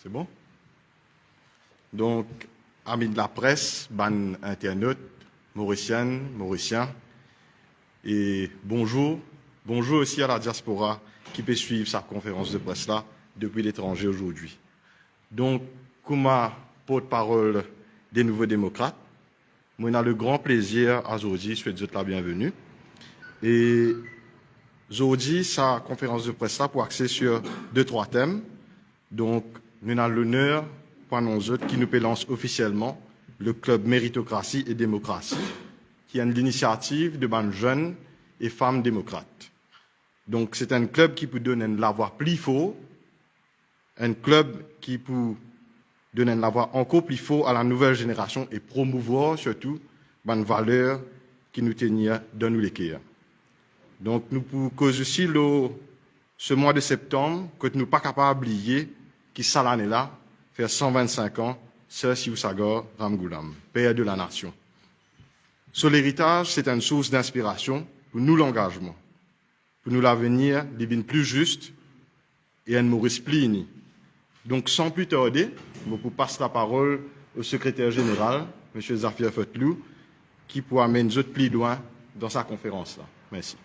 C'est bon? Donc, amis de la presse, ban internautes, mauriciennes, mauriciens, et bonjour. Bonjour aussi à la diaspora qui peut suivre sa conférence de presse-là depuis l'étranger aujourd'hui. Donc, comme porte-parole des Nouveaux démocrates, moi, on a le grand plaisir à aujourd'hui, je souhaite la bienvenue. Et aujourd'hui, sa conférence de presse-là pour axer sur 2-3 thèmes. Donc, nous avons l'honneur, pour nous autres, qui nous lance officiellement le club Méritocratie et Démocratie, qui est l'initiative de ban jeunes et femmes démocrates. Donc, c'est un club qui peut donner la voix plus fort, un club qui peut donner la voix encore plus fort à la nouvelle génération et promouvoir surtout ban valeurs qui nous tenaient dans nous les cœurs. Donc, nous pouvons causer aussi ce mois de septembre que nous ne sommes pas capables d'oublier qui ça l'année là fait 125 ans, Sir Siou Sagor Ramgoolam, père de la nation. Sur l'héritage, c'est une source d'inspiration pour nous l'engagement, pour nous l'avenir, divine plus juste et un Maurice Plini. Donc, sans plus tarder, je vous passe la parole au secrétaire général, M. Zafir Fetlou, qui pourra amener nous autres plus loin dans sa conférence là. Merci.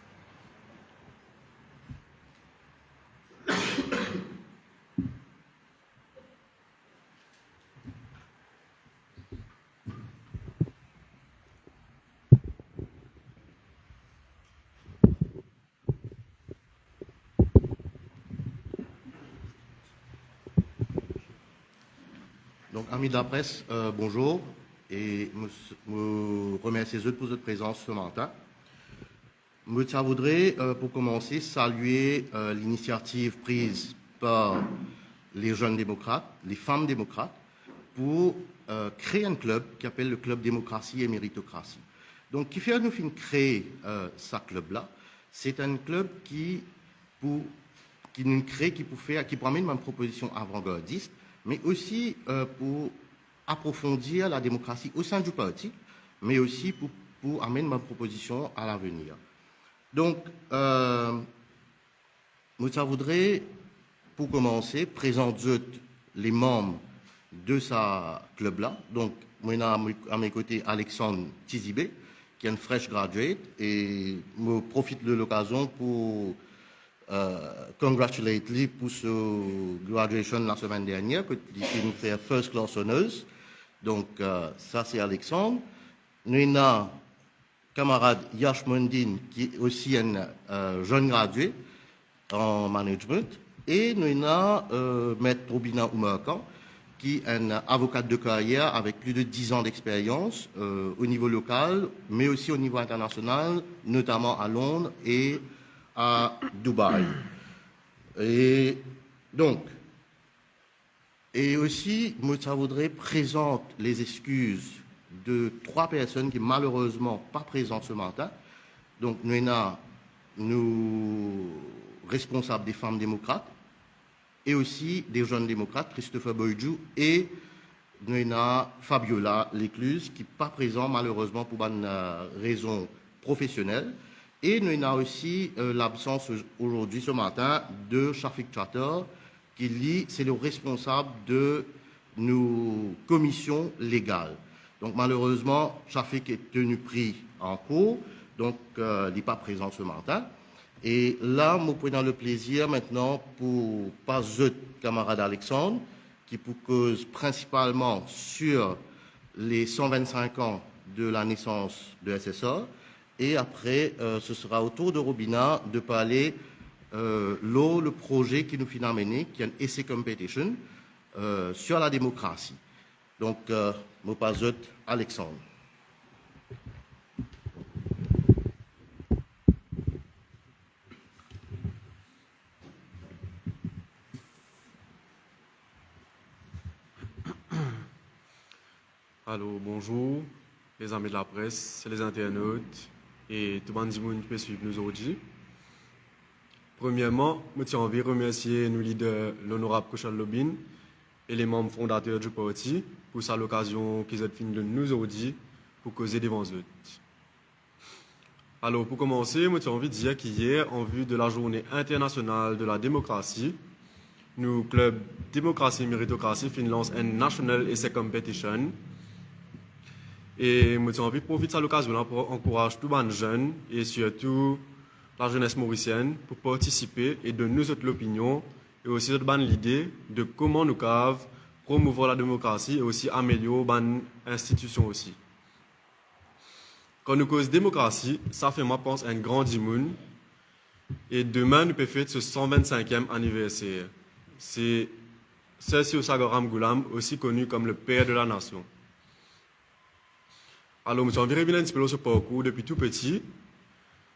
Donc, amis de la presse, bonjour et je remercie eux pour votre présence ce matin. Je voudrais, pour commencer, saluer l'initiative prise par les jeunes démocrates, les femmes démocrates, pour créer un club qui s'appelle le Club Démocratie et Méritocratie. Donc, qui fait nous créer ce club-là, c'est un club qui peut amener une proposition avant-gardiste, mais aussi pour approfondir la démocratie au sein du parti, mais aussi pour amener ma proposition à l'avenir. Donc, je voudrais, pour commencer, présenter les membres de ce club-là. Donc, moi, à mes côtés, Alexandre Tizibé, qui est un fresh graduate, et je profite de l'occasion pour congratulate lui pour ce graduation la semaine dernière, que il nous fait first class honors. Donc, ça, c'est Alexandre. Nous avons camarade Yash Mondin, qui est aussi un jeune gradué en management. Et nous avons Maître Robina Oumarkan, qui est un avocat de carrière avec plus de 10 ans d'expérience au niveau local, mais aussi au niveau international, notamment à Londres et à Dubaï. Et donc, et aussi, je voudrais présenter les excuses de 3 personnes qui malheureusement pas présentes ce matin. Donc, nous responsables des femmes démocrates et aussi des jeunes démocrates, Christopher Boydjou et nous avons Fabiola Lécluse qui n'est pas présent malheureusement pour une raison professionnelle. Et nous avons aussi l'absence aujourd'hui, ce matin, de Shafik Chatter, qui c'est le responsable de nos commissions légales. Donc malheureusement, Shafik est tenu pris en cours, donc il n'est pas présent ce matin. Et là, nous prenons le plaisir maintenant pour passer camarade Alexandre, qui pour cause principalement sur les 125 ans de la naissance de SSA. Et après, ce sera au tour de Robina de parler le projet qui nous finit à mener, qui est un essay competition sur la démocratie. Donc, je passe Alexandre. Allô, bonjour, les amis de la presse, les internautes et tout le monde qui peut suivre nous aujourd'hui. Premièrement, je tiens envie de remercier nos leaders, l'honorable Kochal Lobin et les membres fondateurs du parti pour cette occasion qu'ils ont fini de nous aujourd'hui pour causer devant eux. Alors, pour commencer, je tiens envie de dire qu'hier, en vue de la journée internationale de la démocratie, nous, club démocratie méritocratie, fin lance un national essay competition. Et moi, j'ai envie de profiter de cette occasion pour encourager tous les jeunes et surtout la jeunesse mauricienne pour participer et de nous autres l'opinion et aussi de l'idée de comment nous pouvons promouvoir la démocratie et aussi améliorer l'institution aussi. Quand nous causons démocratie, ça fait, moi, je pense, un grand dimoun. Et demain, nous pouvons fêter ce 125e anniversaire. C'est Sir Sagoram Ghulam, aussi connu comme le père de la nation. Alors, nous avons vu un petit peu ce parcours depuis tout petit.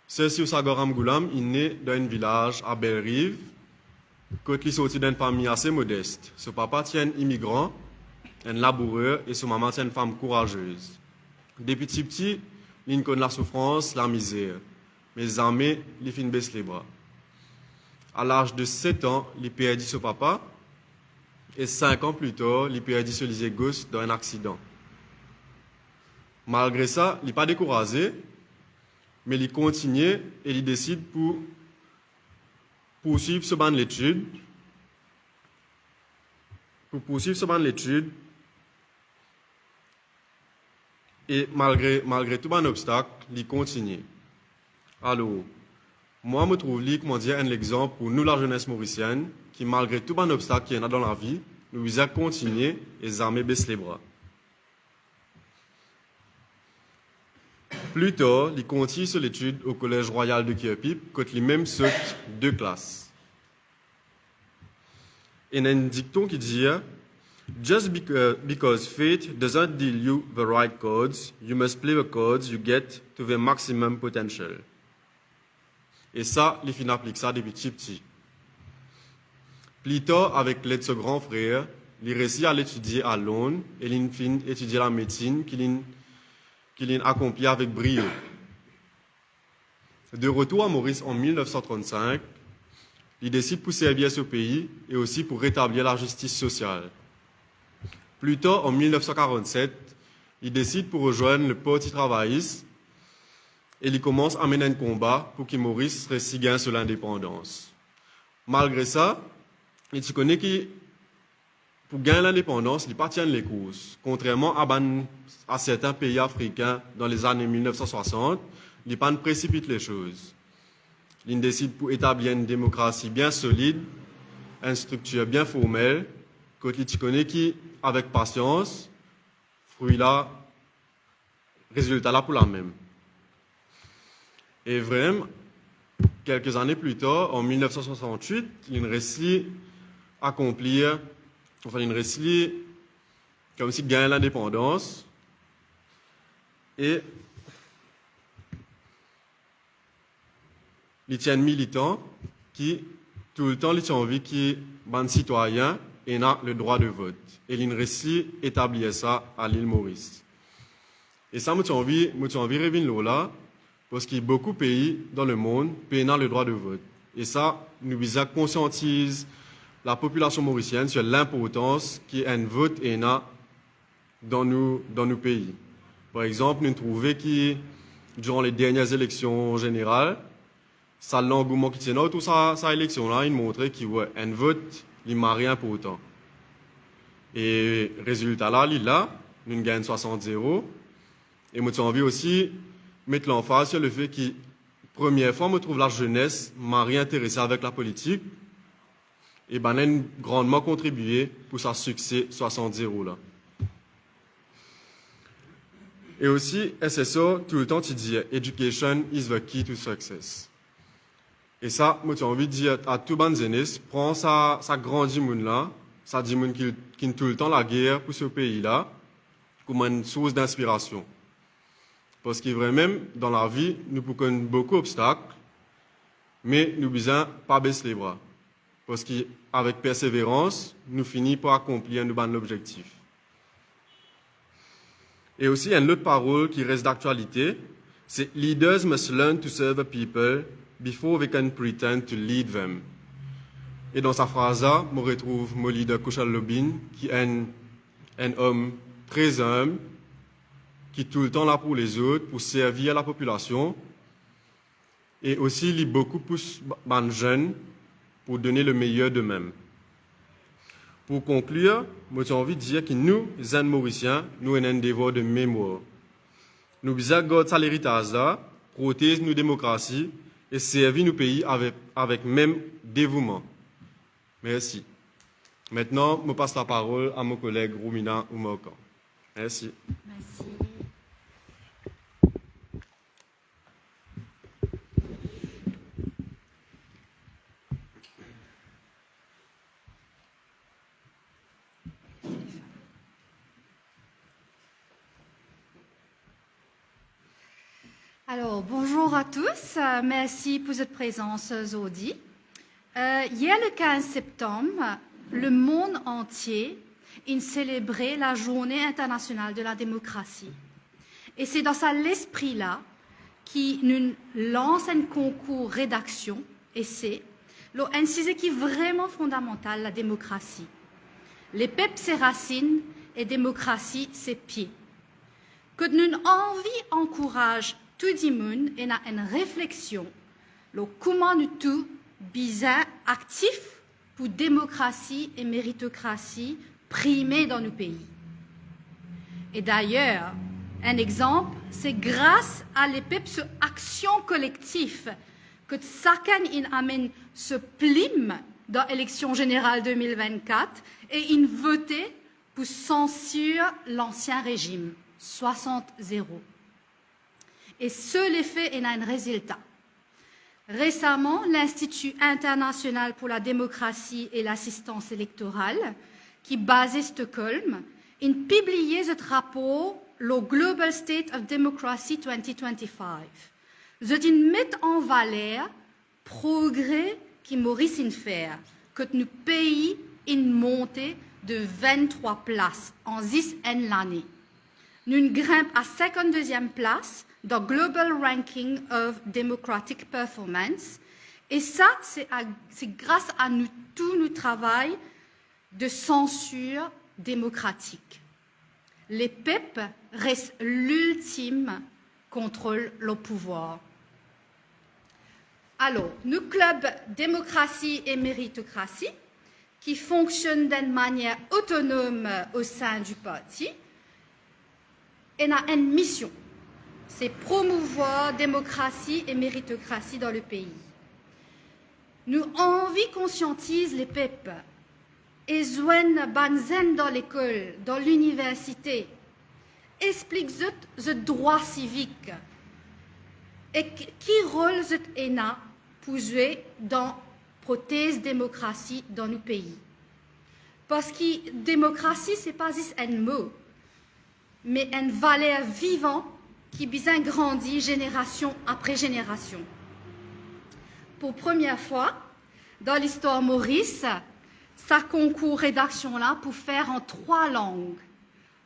Sir Sagoram Ghulam est né dans un village à Belle-Rive, quand il est sorti d'une famille assez modeste. Son papa tient un immigrant, un laboureur, et son maman tient une femme courageuse. Depuis petit, il connaît la souffrance, la misère. Mais jamais, il finit baisse les bras. À l'âge de 7 ans, il perdit son papa, et 5 ans plus tard, il perdit son lycée gauche dans un accident. Malgré ça, il n'est pas découragé, mais il continue et il décide pour poursuivre ce ban l'étude. Et malgré tout ban obstacle, il continue. Alors, moi, je trouve comment dire, un exemple pour nous, la jeunesse mauricienne, qui, malgré tout ban obstacle qu'il y a dans la vie, nous avons continué et jamais baissé les bras. Plus tard, il continue sur l'étude au Collège Royal de Kierpip, quand il même saute 2 classes. Et il y a un dicton qui dit Just because fate doesn't deal you the right cards, you must play the cards you get to the maximum potential. Et ça, il finit applique ça depuis petit. Plus tard, avec l'aide de ce grand frère, il réussit à l'étudier à Londres et il finit étudier la médecine qu'il a accompli avec brio. De retour à Maurice en 1935, il décide pour servir ce pays et aussi pour rétablir la justice sociale. Plus tard, en 1947, il décide pour rejoindre le Parti travailliste et il commence à mener un combat pour que Maurice reste gain sur l'indépendance. Malgré ça, il se connaît que pour gagner l'indépendance, il pas tient les courses. Contrairement à certains pays africains dans les années 1960, il ne précipite les choses. Il décide pour établir une démocratie bien solide, une structure bien formelle, quand il connaît qui, avec patience, fruit là, résultat là pour la même. Et vraiment, quelques années plus tard, en 1968, il réussit à accomplir, il réussit comme s'il gagnait l'indépendance. Et il tient un militant qui, tout le temps, il a envie qu'il ban citoyen et n'a le droit de vote. Et il réussit à établir ça à l'île Maurice. Et ça, j'ai envie de revenir là, parce qu'il y a beaucoup de pays dans le monde qui ont le droit de vote. Et ça, nous visons conscientiser la population mauricienne sur l'importance qu'il y ait un vote dans nos pays. Par exemple, nous trouvons que durant les dernières élections générales, ça l'engouement qui tient autour de cette élection-là, il montrait qu'il y a un vote, il n'y a rien important. Et résultat là, nous gagnons 60-0. Et moi, j'ai envie aussi mettre l'emphase sur le fait que, première fois, je trouve la jeunesse m'a rien intéressé avec la politique. Et ben, elle a grandement contribué pour sa succès 60-0 là. Et aussi, SSO, tout le temps, tu dis Education is the key to success. Et ça, moi, j'ai envie de dire à tout le monde, prends ça grandit monde là, ça dit monde qui est tout le temps la guerre pour ce pays-là, comme une source d'inspiration. Parce que vraiment, dans la vie, nous pouvons beaucoup d'obstacles, mais nous ne devons pas baisser les bras. Parce qu'avec persévérance, nous finissons par accomplir l'objectif. Et aussi, il y a une autre parole qui reste d'actualité, c'est « Leaders must learn to serve the people before they can pretend to lead them ». Et dans sa phrase-là, je retrouve mon leader Kushal Lobin, qui est un homme très humble, qui est tout le temps là pour les autres, pour servir la population. Et aussi, il beaucoup pousse les jeunes pour donner le meilleur d'eux-mêmes. Pour conclure, j'ai envie de dire que nous, les Mauriciens, nous avons un devoir de mémoire. Nous devons garder cet héritage-là, protéger nos démocraties et servir nos pays avec même dévouement. Merci. Maintenant, je passe la parole à mon collègue Roumina Oumarkan. Merci. Merci. Alors, bonjour à tous. Merci pour votre présence aujourd'hui. Hier, le 15 septembre, le monde entier a célébré la Journée internationale de la démocratie. Et c'est dans cet esprit-là qui nous lance un concours rédaction, essai, un sujet qui est vraiment fondamental, la démocratie. Les peuples, ses racines, et démocratie, ses pieds. Que nous envie encourage tout le monde et a une réflexion, le comment nous tout bizarre actif pour démocratie et méritocratie primées dans nos pays. Et d'ailleurs, un exemple, c'est grâce à l'EPEP action collective que chacun amène ce plim dans l'élection générale 2024 et il voté pour censurer l'ancien régime, 60-0. Et seul effet est un résultat. Récemment, l'Institut international pour la démocratie et l'assistance électorale, qui est basé à Stockholm, a publié ce rapport, le Global State of Democracy 2025. Je met en valeur progrès qui Maurice fait, que nos pays une montée de 23 places en 10 ans l'année. Nous grimpons à 52e place dans Global Ranking of Democratic Performance. Et ça, c'est grâce à nous, tout notre travail de censure démocratique. Les PEP restent l'ultime contrôle le pouvoir. Alors, nous club démocratie et méritocratie, qui fonctionnent d'une manière autonome au sein du parti, et a une mission. C'est promouvoir démocratie et méritocratie dans le pays. Nous envie conscientise les peuples et joignent banzen dans l'école, dans l'université, explique le droit civique et qui rôle est pour jouer dans prothèse démocratie dans nos pays. Parce que démocratie c'est pas juste un mot, mais une valeur vivante qui bien grandit génération après génération. Pour première fois, dans l'histoire Maurice, ça concours rédaction-là pour faire en 3 langues,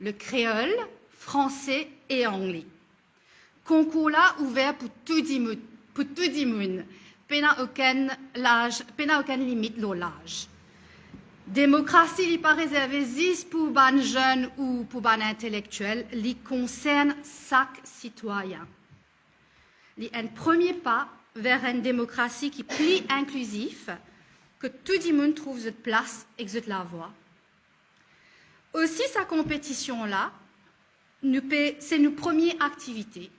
le créole, français et anglais. Concours-là ouvert pour tout le monde, pas aucune limite de l'âge. Démocratie n'est pas réservée juste pour les jeunes ou pour les intellectuels, elle concerne chaque citoyen. C'est un premier pas vers une démocratie qui est plus inclusive, que tout le monde trouve sa place et la voix. Aussi, sa compétition-là, c'est nos premières activités.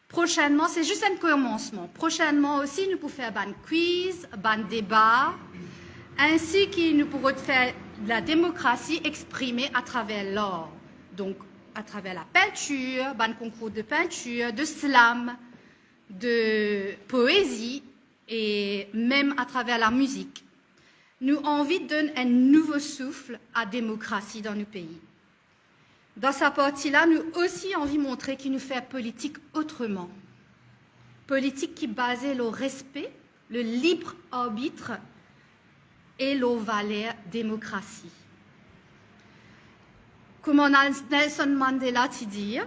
Prochainement, c'est juste un commencement. Prochainement aussi, nous pouvons faire un quiz, un débat, ainsi que nous pourrons faire de la démocratie exprimée à travers l'art. Donc, à travers la peinture, un concours de peinture, de slam, de poésie et même à travers la musique. Nous avons envie de donner un nouveau souffle à la démocratie dans nos pays. Dans sa partie-là, nous aussi envie de montrer qu'il nous fait politique autrement. Politique qui est basée sur le respect, le libre arbitre et le valeur démocratie. Comme Nelson Mandela dit,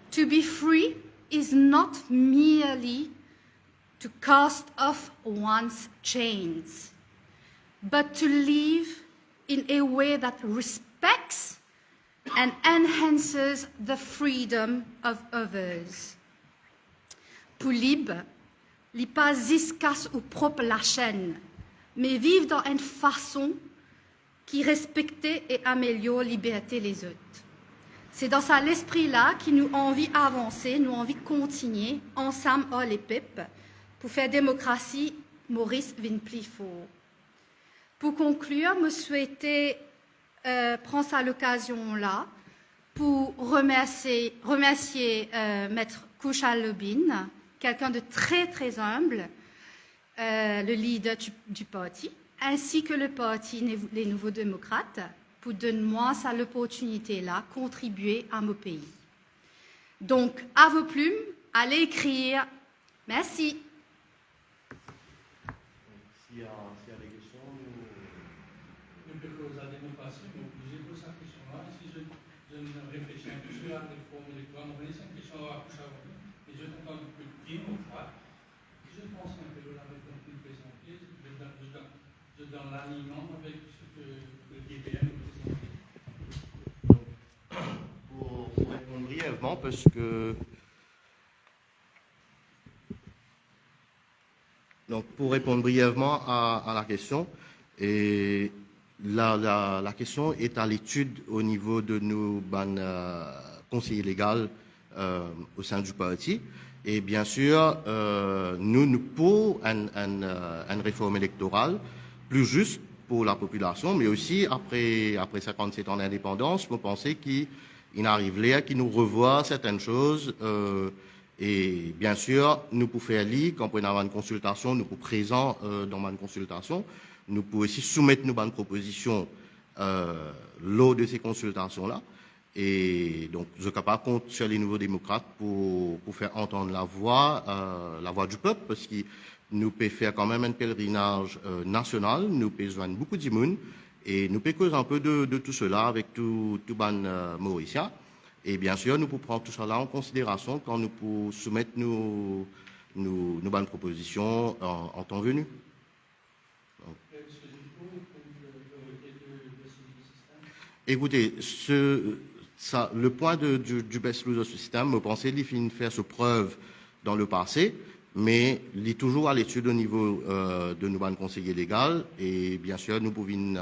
to be free is not merely to cast off one's chains, but to live in a way that respects and enhances the freedom of others. Pour libre, il pas jusqu'à ou propre la chaîne, mais vivre dans une façon qui respectait et améliore la liberté des autres. C'est dans cet esprit-là qui nous envie d'avancer, nous envie de continuer ensemble hors les pipes pour faire démocratie Maurice vin plus fort. Pour conclure, je souhaitais prendre cette occasion-là pour remercier Maître Kouchal Lobin, quelqu'un de très très humble, le leader du parti, ainsi que le parti Les Nouveaux Démocrates, pour donner moi ça l'opportunité-là, contribuer à mon pays. Donc, à vos plumes, allez écrire. Merci. S'il y a des questions, Le peuple de la démocratie est obligé de poser cette question-là. Si je réfléchis un peu sur la réforme électorale, on connaît cette question à coucher avant. Et je t'entends un peu démocrate. Je pense un peu la réforme que vous présentez, je donne l'alignement avec ce que le GPM présente. pour répondre brièvement, parce que donc pour répondre brièvement à la question, et la question est à l'étude au niveau de nos conseillers légaux au sein du parti. Et bien sûr, nous pour une réforme électorale plus juste pour la population, mais aussi après 57 ans d'indépendance, vous pensez qu'il arrive là, qu'il nous revoit certaines choses. Et bien sûr, nous pouvons faire lire, quand on a une consultation, nous pouvons présent dans une consultation, nous pouvons aussi soumettre nos bonnes propositions lors de ces consultations-là. Et donc, je suis capable de compter sur les nouveaux démocrates pour faire entendre la voix du peuple, parce que nous pouvons faire quand même un pèlerinage national, nous pouvons joindre beaucoup de monde, et nous pouvons causer un peu de tout cela avec tout ban Mauricien. Et bien sûr, nous pouvons prendre tout cela en considération quand nous pouvons soumettre nos bonnes propositions en temps venu. Donc. Écoutez, le point du best loser system, je pensais qu'il finit faire ce preuve dans le passé, mais il est toujours à l'étude au niveau de nos bonnes conseillers légaux. Et bien sûr, nous pouvons,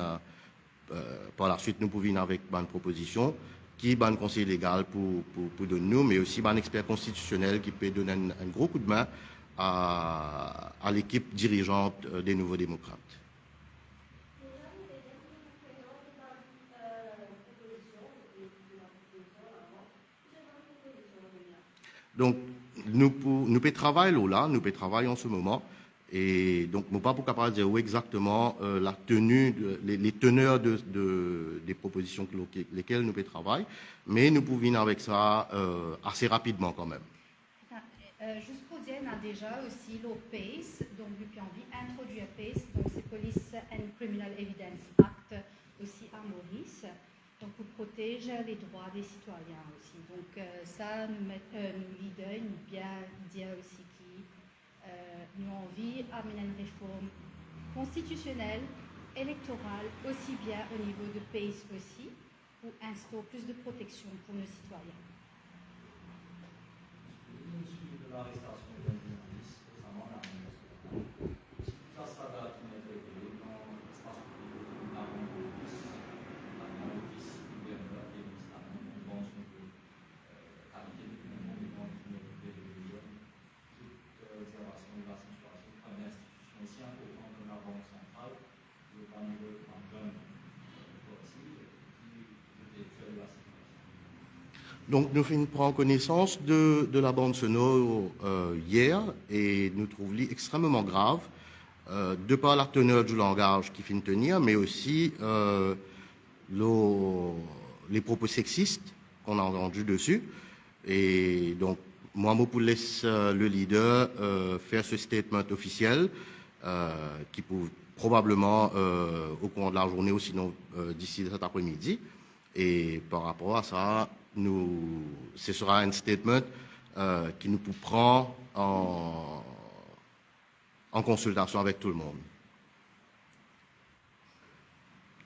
par la suite, nous pouvons avec bonnes propositions qui est un conseiller légal pour donner nous, mais aussi un expert constitutionnel qui peut donner un gros coup de main à l'équipe dirigeante des Nouveaux Démocrates. Donc, nous pouvons travailler là, nous pouvons travailler en ce moment. Et donc, je ne suis pas capable de dire où exactement la tenue, les teneurs des propositions lesquelles nous pouvons travailler, mais nous pouvons venir avec ça assez rapidement quand même. Juste pour dire, on a déjà aussi l'OPACE, donc depuis envie introduire PACE, donc c'est Police and Criminal Evidence Act aussi à Maurice, donc pour protéger les droits des citoyens aussi. Donc ça, nous leaders, nous bien dire aussi nous avons envie d'amener une réforme constitutionnelle, électorale, aussi bien au niveau de PACE aussi, pour instaurer plus de protection pour nos citoyens. De l'arrestation d'un journaliste récemment à la si tout ça sera relativement traité dans l'espace public, notamment le fils gouverneur et ministre, on pense que qualité de gouvernement des religions, toute observation de la situation comme l'institution aussi importante de la Banque centrale, le panneau en jeune possible, qui peut-être de la situation. Donc, nous prenons connaissance de la bande sonore hier et nous trouvons extrêmement grave, de par la teneur du langage qui finit tenir, mais aussi les propos sexistes qu'on a entendus dessus. Et donc, moi, je laisse le leader faire ce statement officiel qui peut probablement au cours de la journée ou sinon d'ici cet après-midi. Et par rapport à ça, ce sera un statement qui nous prend en consultation avec tout le monde.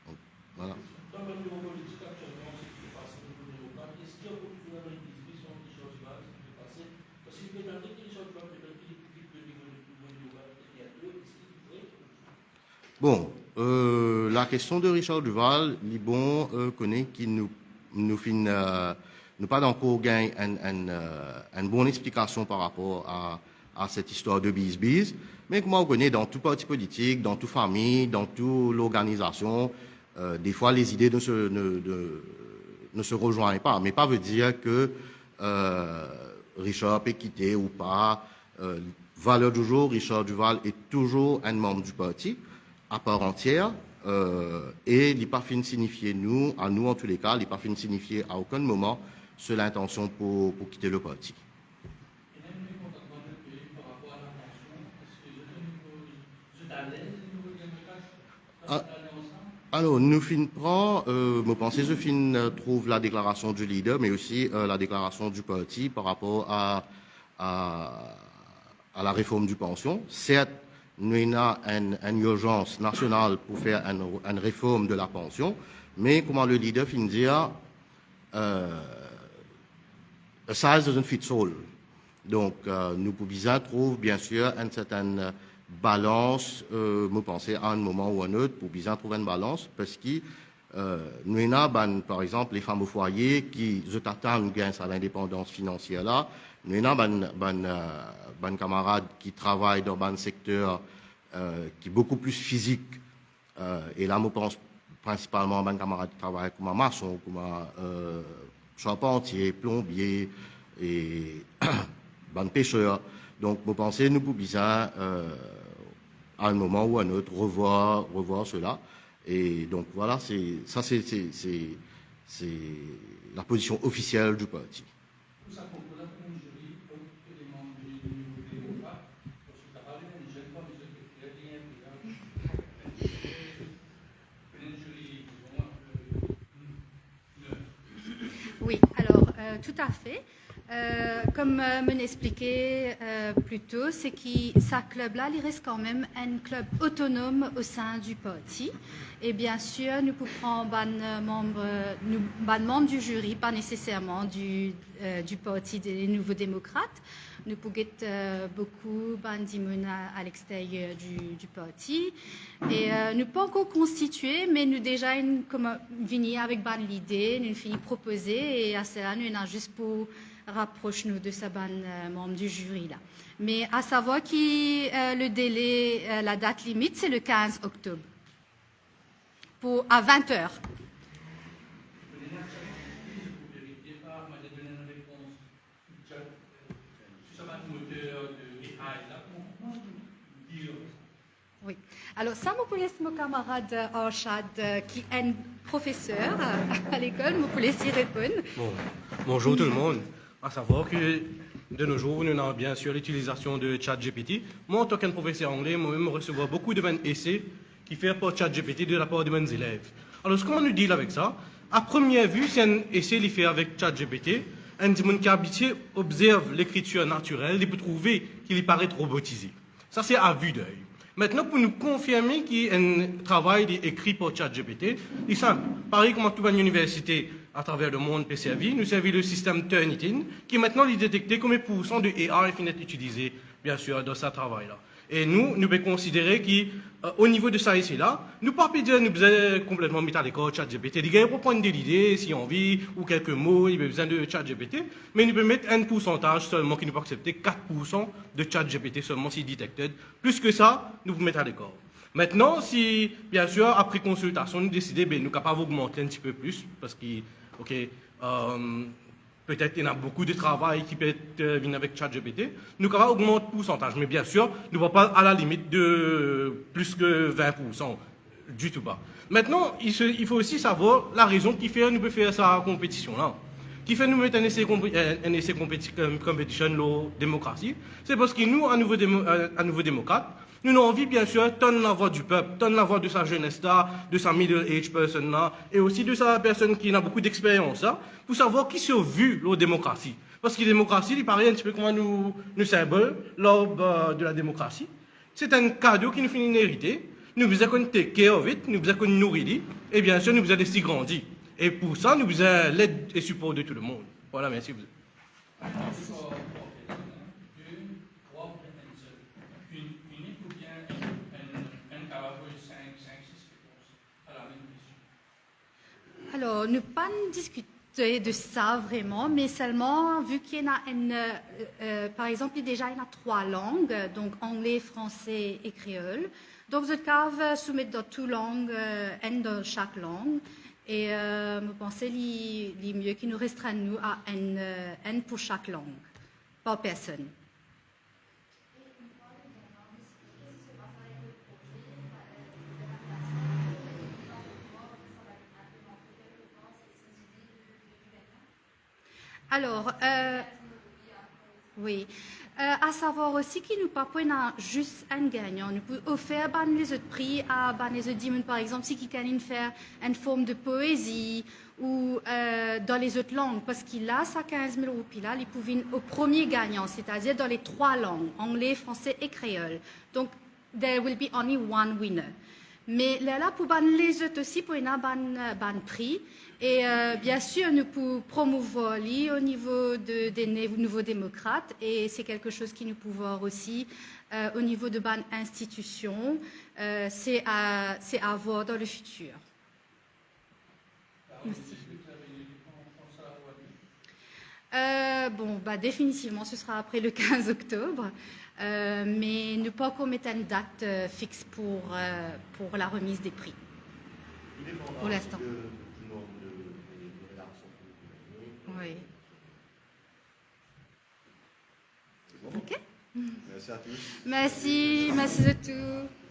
Donc, voilà. Dans le niveau politique actuellement, ce qui est passé au niveau démocrate, est-ce qu'il y a beaucoup de discussions qui sont passées? Parce qu'il peut y avoir des choses qui peut développer au niveau démocrate, il y a deux, est-ce qu'il pourrait? Bon, la question de Richard Duval, Libon connaît qu'il nous pas encore gagné une bonne explication par rapport à cette histoire de bis-bis, mais comme on connaît dans tout parti politique, dans toute famille, dans toute l'organisation, des fois les idées ne se rejoignent pas, mais pas veut dire que Richard peut quitter ou pas. Valeur du jour, Richard Duval est toujours un membre du parti, à part entière, et il n'est pas fin de signifier à nous en tous les cas, il n'est pas fin de signifier à aucun moment sur l'intention pour quitter le parti. Et même le comportement du pays par rapport à la pension, est-ce que je suis à l'aise, les nouveaux démocrates, alors, nous fin prend, me pensez, je fin trouve la déclaration du leader, mais aussi la déclaration du parti par rapport à la réforme du pension. Certes, nous avons une urgence nationale pour faire une réforme de la pension, mais comment le leader finit dire, a size doesn't fit all. Donc, nous pouvons trouver, bien sûr, une certaine balance, me penser à un moment ou à un autre, pour bien trouver une balance, parce que nous avons, par exemple, les femmes au foyer qui attendent grâce à l'indépendance financière là. Nous avons des camarades qui travaillent dans un secteur qui est beaucoup plus physique. Et là, je pense principalement à des camarades qui travaillent comme un maçon, comme un charpentier, plombier et des pêcheurs. Donc, je pense que nous pouvons bien, à un moment ou à un autre, revoir cela. Et donc, voilà, c'est la position officielle du parti. Tout ça pour la commune jury, comme les membres du nouveau démocrate, parce que tu as parlé d'une jeune femme, ils étaient très bien, une jury, Oui, alors tout à fait. Comme me l'expliquait plus tôt, c'est que ce club-là, il reste quand même un club autonome au sein du parti. Et bien sûr, nous pouvons prendre un membre du jury, pas nécessairement du parti des Nouveaux Démocrates. Nous pouvons beaucoup d'immunes à l'extérieur du parti. Et nous pas encore constitués, mais nous déjà venir avec l'idée, nous finissons proposer, et à cela, nous avons juste pour rapprocher nous de ce membre du jury là. Mais à savoir que le délai, la date limite, c'est le 15 octobre. À 20h. Oui. Alors, ça, je laisse mon camarade Arshad, qui est un professeur à l'école, je laisse y répondre. Bon. Bonjour tout le monde. À savoir que de nos jours, nous avons bien sûr l'utilisation de ChatGPT. Moi, en tant qu'un professeur anglais, moi-même, je reçois beaucoup de essais qui fait pour ChatGPT de la part de mes élèves. Alors, ce qu'on nous dit avec ça, à première vue, c'est un essai qu'il fait avec ChatGPT. Un monde qui habitué observe l'écriture naturelle, il peut trouver qu'il paraît robotisé. Ça, c'est à vue d'œil. Maintenant, pour nous confirmer qu'il y a un travail écrit par ChatGPT, c'est simple. Pareil comme toute une université à travers le monde peut servir, nous servons le système Turnitin, qui maintenant est détecté combien de pourcents de AI est utilisé, bien sûr, dans ce travail-là. Et nous pouvons considérer qu'au niveau de ça ici-là, nous ne pouvons pas dire que nous avons complètement mis à l'école ChatGPT. Il y a pour prendre des idées, si on envie, ou quelques mots, il y a besoin de ChatGPT, mais nous pouvons mettre un pourcentage seulement qui nous peut accepter 4% de ChatGPT seulement si detected. Plus que ça, nous pouvons mettre à l'école. Maintenant, si, bien sûr, après consultation, nous décidons, nous sommes capables d'augmenter un petit peu plus, parce que, peut-être qu'il y a beaucoup de travail qui peut venir avec ChatGPT. Nous allons augmenter le pourcentage. Mais bien sûr, nous ne pouvons pas à la limite de plus que 20%. Du tout pas. Maintenant, il faut aussi savoir la raison qui fait que nous pouvons faire sa compétition-là. Qui fait nous mettre un essai compétition démocratie. C'est parce que nous, à nouveau démocrate, nous avons envie, bien sûr, de donner la voix du peuple, de donner la voix de sa jeunesse là, de sa middle-age person là, et aussi de sa personne qui a beaucoup d'expérience là, pour savoir qui s'est vu la démocratie. Parce que la démocratie, il paraît un petit peu comme nous symbole de la démocratie. C'est un cadeau qui nous finit d'inhériter. Nous vous avons take care of it, nous vous avons nourri, et bien sûr, nous vous avons laissé grandir. Et pour ça, nous vous avons l'aide et support de tout le monde. Voilà, merci. Alors, ne pas discuter de ça vraiment, mais seulement vu qu'il y en a par exemple, déjà il y en a 3 langues, donc anglais, français et créole. Donc, je peux soumettre dans toutes langues, dans chaque langue. Et je pense que c'est mieux qui nous restera nous à un pour chaque langue, par personne. Alors, oui. À savoir aussi qu'il nous pas juste un gagnant. Nous pouvons offrir les autres prix à les autres dimanches, par exemple, si qui gagnent faire une forme de poésie ou dans les autres langues, parce qu'il a ça 15 000 roupies là, ils pouvaient au premier gagnant, c'est-à-dire dans les 3 langues, anglais, français et créole. Donc, there will be only one winner. Mais là, pour les autres aussi, pour une ban prix. Et bien sûr, nous pouvons promouvoir au niveau des nouveaux démocrates. Et c'est quelque chose qui nous pouvons aussi au niveau de ban institutions. C'est à voir dans le futur. Merci. Définitivement, ce sera après le 15 octobre. Mais ne pas qu'on mette une date fixe pour la remise des prix. Pour l'instant. Oui. Ok. Merci à tous. Merci à tous.